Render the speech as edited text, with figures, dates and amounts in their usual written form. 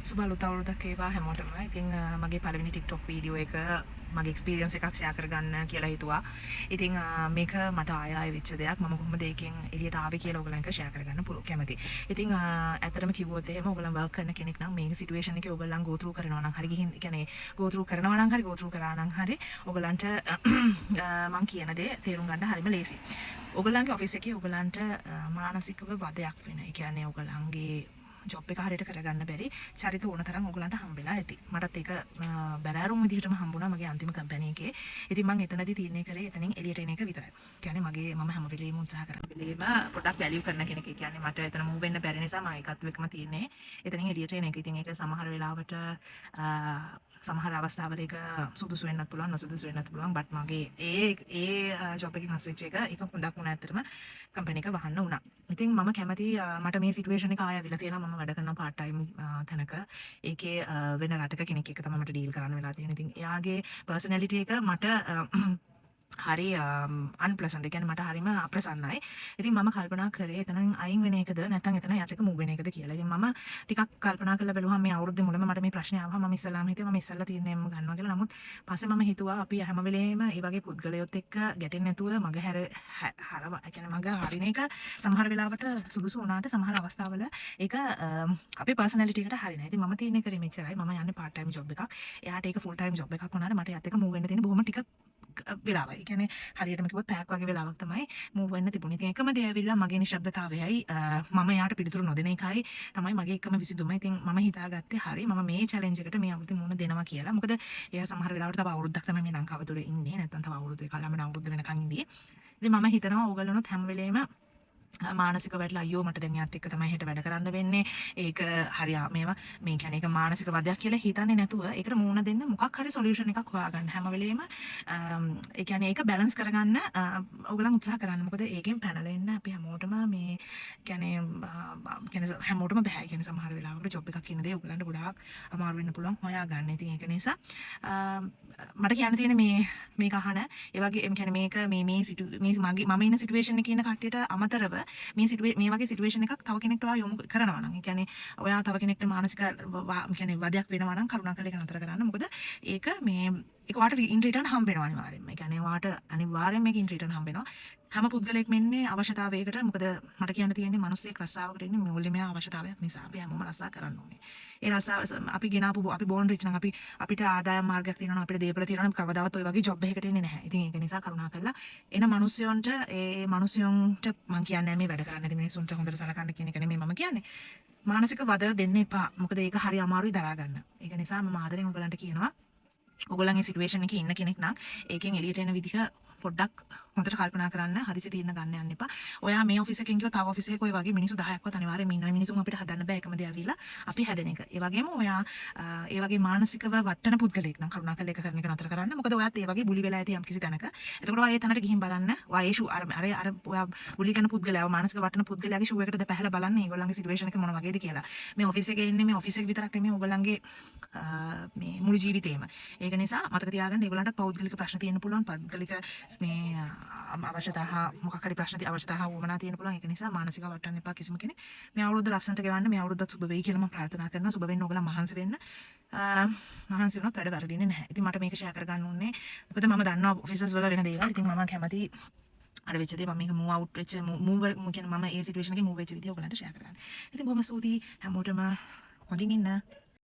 සුබ අලුත් අවුරුද්දක් වේවා හැමෝටම. ඉතින් මගේ පළවෙනි TikTok වීඩියෝ එක මගේ එක්ස්පීරියන්ස් එකක් ෂෙයා කරගන්න කියලා හිතුවා. ඉතින් මේක මට ආයෙ වෙච්ච දෙයක්. මම කොහොමද ඒකෙන් එළියට ආවේ කියලා ඔයගලන්ට ෂෙයා කරගන්න කැමතියි. ඉතින් ඇත්තටම කිව්වොත් එහෙම ඔයගලන් වර්ක් කරන කෙනෙක් නම් මේ සිටුේෂන් එකේ ඔයගලන් go through කරනවා නම් හරි ගිහින් කියන්නේ go through කරනවා නම් හරි go through කරා නම් හරි ඔයගලන්ට මම කියන දේ තේරුම් ගන්න හරිම ලේසියි. ඔයගලන්ගේ ඔෆිස් එකේ ඔයගලන්ට මානසිකව වදයක් වෙන. ඒ කියන්නේ ඔයගලන්ගේ ජොබ් එක හරියට කරගන්න බැරි චරිත ඕන තරම් ඔයගලන්ට හම්බෙලා ඇති. මටත් ඒක බැරෑරුම් විදිහටම හම්බුණා මගේ අන්තිම කම්පැනි එකේ. ඉතින් මම එතනදී තීරණය කරේ එතනින් එළියට එන එක විතරයි. කියන්නේ මම හැම වෙලේම උත්සාහ කරන වෙලේම පොඩ්ඩක් වැලියු කරන කෙනෙක්. ඒ කියන්නේ මට එතන මූව් වෙන්න බැරි නිසා මම ඒකත් එක්කම තියෙන්නේ එතනින් එළියට එන එක. ඉතින් ඒක සමහර වෙලාවට සමහර අවස්ථාවල ඒක සුදුසු වෙන්නත් පුළුවන් නොසුදුසු වෙන්නත් පුළුවන්. බට් මගේ ඒ ජොබ් එකකින් අස්විච් එක ඒක හොඳක් වුණා ඇත්තටම කම්පැනි එක වහන්න වුණා. ඉතින් මම කැමති මට මේ සිටුේෂන් එක ආයෙ අවිලා තියෙනවා. මම වැඩ කරන part time තැනක ඒකේ වෙන රටක කෙනෙක් එක්ක තමයි මට ඩීල් කරන්න වෙලා තියෙන්නේ. ඉතින් එයාගේ පර්සනැලිටි එක මට හරි අන්ප්ලසන්ට්. ඒ කියන්නේ මට හරිම අප්‍රසන්නයි. ඉතින් මම කල්පනා කරේ එතනින් අයින් වෙන එකද නැත්නම් එතන යට එක මූව් වෙන එකද කියලා. ඉතින් මම ටිකක් කල්පනා කරලා බැලුවා මේ අවුරුද්දේ මුලම මට මේ ප්‍රශ්නේ ආවම මම ඉස්සල්ලාම හිතුවා මම ඉස්සල්ලා තීරණයම ගන්නවා කියලා. නමුත් පස්සේ මම හිතුවා අපි හැම වෙලේම මේ වගේ පුද්ගලයොත් එක්ක ගැටෙන්නේ නැතුව මග හරව ඒ කියන්නේ මග හරින එක සමහර වෙලාවට සුදුසු වුණාට සමහර අවස්ථාවල ඒක අපේ පර්සනැලිටි එකට හරිනයි. ඉතින් මම තීරණය කරේ මෙච්චරයි. මම යන්නේ part time job එකක්. එයාට ඒක full time job එකක් වුණාට මට යත් එක මූව් වෙන්න තියෙන බොහොම ටික වෙලාවයි. ඒ කියන්නේ හරියටම කිව්වොත් පැයක් වගේ වෙලාවක් තමයි මූව් වෙන්න තිබුණේ. ඉතින් එකම දේ ඇවිල්ලා මගේ නිශ්ශබ්දතාවයයි මම යාට පිළිතුරු නොදෙන එකයි තමයි මගේ එකම විසඳුම. ඉතින් මම හිතාගත්තේ හරි මම මේ චැලෙන්ජ් එකට මේ අවුරුද්දේ මුණ දෙනවා කියලා. මොකද එයා සමහර වෙලාවට තව අවුරුද්දක් තමයි මේ ලංකාව තුළ ඉන්නේ. නැත්නම් තව අවුරුදු එකක් ළමන අවුරුද්ද වෙනකන් ඉන්නේ. ඉතින් මම හිතනවා ඕගොල්ලොනොත් හැම වෙලේම මානසික වැටලා අයියෝ මට දැන් යාත් එක්ක තමයි හෙට වැඩ කරන්න වෙන්නේ. ඒක හරි මේවා මේ කියන්නේ ඒක මානසික වදයක් කියලා හිතන්නේ නැතුව ඒකට මූණ දෙන්න මොකක් හරි සොලියුෂන් එකක් හොයාගන්න. හැම වෙලේම ඒ කියන්නේ ඒක බැලන්ස් කරගන්න ඔයගොල්ලන් උත්සාහ කරන්න. මොකද ඒකෙන් පැනලා එන්න අපි හැමෝටම මේ කියන්නේ හැමෝටම බෑ. කියන්නේ සමහර වෙලාවකට ජොබ් එකක් ඉන්න දේ ඔයගොල්ලන්ට ගොඩාක් අමාරු වෙන්න පුළුවන් හොයාගන්න. ඉතින් ඒක නිසා මට කියන්න තියෙන්නේ මේක අහන ඒ වගේ කියන්නේ මේක මේ මගේ මම ඉන්න සිටුේෂන් එකේ ඉන්න කට්ටියට අමතරව මේ වගේ සිටුේෂන් එකක් තව කෙනෙක්ට ඔයා යොමු කරනවා නම් ඒ කියන්නේ ඔයා තව කෙනෙක්ට මානසික කියන්නේ වදයක් වෙනවා නම් කරුණාකරලා ඒක නතර කරන්න. මොකද ඒක ඒක වාට ඉන් රිටර්න් හම්බ වෙනවා අනිවාර්යෙන්ම. ඒ කියන්නේ වාට අනිවාර්යෙන්ම මේක ඉන් රිටර්න් හම්බ වෙනවා. හැම පුද්ගලයෙක්ම ඉන්නේ අවශ්‍යතාවයකට. මොකද මට කියන්න තියෙන්නේ මිනිස්සෙක් රස්සාවකට ඉන්නේ මූල්‍යමය අවශ්‍යතාවයක් නිසා. අපි හැමෝම රස්සා කරන්න ඕනේ. ඒ රස්සාව අපි ගෙනාපු අපි බෝන් රිච් නම් අපිට ආදායම් මාර්ගයක් තියෙනවා නම් අපිට දේපල තියෙනවා නම් කවදාවත් ওই වගේ ජොබ් එකකට එන්නේ නැහැ. ඉතින් ඒක නිසා කරුණාකරලා එන මිනිස්සුන්ට ඒ මිනිස්සුන්ට මම කියන්නේ මේ වැඩ කරන්න නැති මිනිස්සුන්ට හොඳට සලකන්න කියන එක නෙමෙයි මම කියන්නේ. මානසික වද දෙන්න එපා. මොකද ඒක හරි අමාරුයි දරා ගන්න. ඒක නිසා මම ආදරෙන් ඔයගලන්ට කියනවා ඔයගොල්ලන්ගේ සිටුේෂන් එකේ ඉන්න කෙනෙක් නම් ඒකෙන් එළියට එන විදිහ පොඩ්ඩක් හොඳට කල්පනා කරන්න. හරිසිත ඉන්න ගන්න යන්න එපා. ඔයා මේ ඔෆිස් එකෙන් ගියොත් තව ඔෆිස් එකක ඔය වගේ මිනිස්සු 10ක්වත් අනිවාර්යයෙන්ම ඉන්නවා. මිනිසුන් අපිට හදන්න බෑ එකම දේ ඇවිල්ලා අපි හැදෙන එක. ඒ වගේම ඔයා ඒ වගේ මානසිකව වටන පුද්ගලෙක් නම් කරුණාකරලා ඒක කරන එක නතර කරන්න. මොකද ඔයාත් ඒ වගේ බුලි වෙලා ඇති යම් කිසි තැනක. එතකොට ඔයා ඒ තැනට ගිහින් බලන්න. ඔයා ඒ ෂූ අර ඔයා බුලි කරන පුද්ගලයාව මානසික වටන පුද්ගලයාගේ ෂූ එකටද පැහැලා බලන්න ඒගොල්ලන්ගේ සිටුේෂන් එක මොන වගේද කියලා. මේ ඔෆිස් එකේ ඉන්නේ මේ ඔෆිස් එක විතරක් නෙමෙයි ඔයගොල්ලන්ගේ මේ මුළු ජීවිතේම. ඒක නිසා මතක තියාගන්න ඒගොල්ලන්ට පෞද්ගලික ප්‍රශ්න තියෙන්න පුළුවන්. පෞද්ගලික මේ අවශ්‍යතා මොකක් හරි ප්‍රශ්න අවශ්‍යතා වුණා තියෙන්න පුළුවන්. ඒක නිසා මානසිකව වටන්න එපා කිසිම කෙනෙක්. මේ අවුරුද්ද ලස්සනට ගෙවන්න. මේ අවුරුද්දත් සුබ වෙයි කියලා මම ප්‍රාර්ථනා කරනවා. සුබ වෙන්න ඕගොල්ලෝ මහන්සි වෙන්න. මහන්සි වුණොත් වැඩ වැරදින්නේ නැහැ. ඉතින් මට මේක ෂෙයා කරගන්න ඕනේ. මොකද මම දන්නවා ඔෆිසර්ස් වල වෙන දේවල්. ඉතින් මම කැමති අර වෙච්ච දේ මම මේක මූව් අවුට් වෙච්ච මූව් කියන්නේ මම ඒ සිටුේෂන් එකේ මූව් වෙච්ච විදිය ඔයගලන්ට ෂෙයා කරගන්න. ඉතින් බොහොම ස්තුතියි හැමෝටම හොඳින් ඉන්න.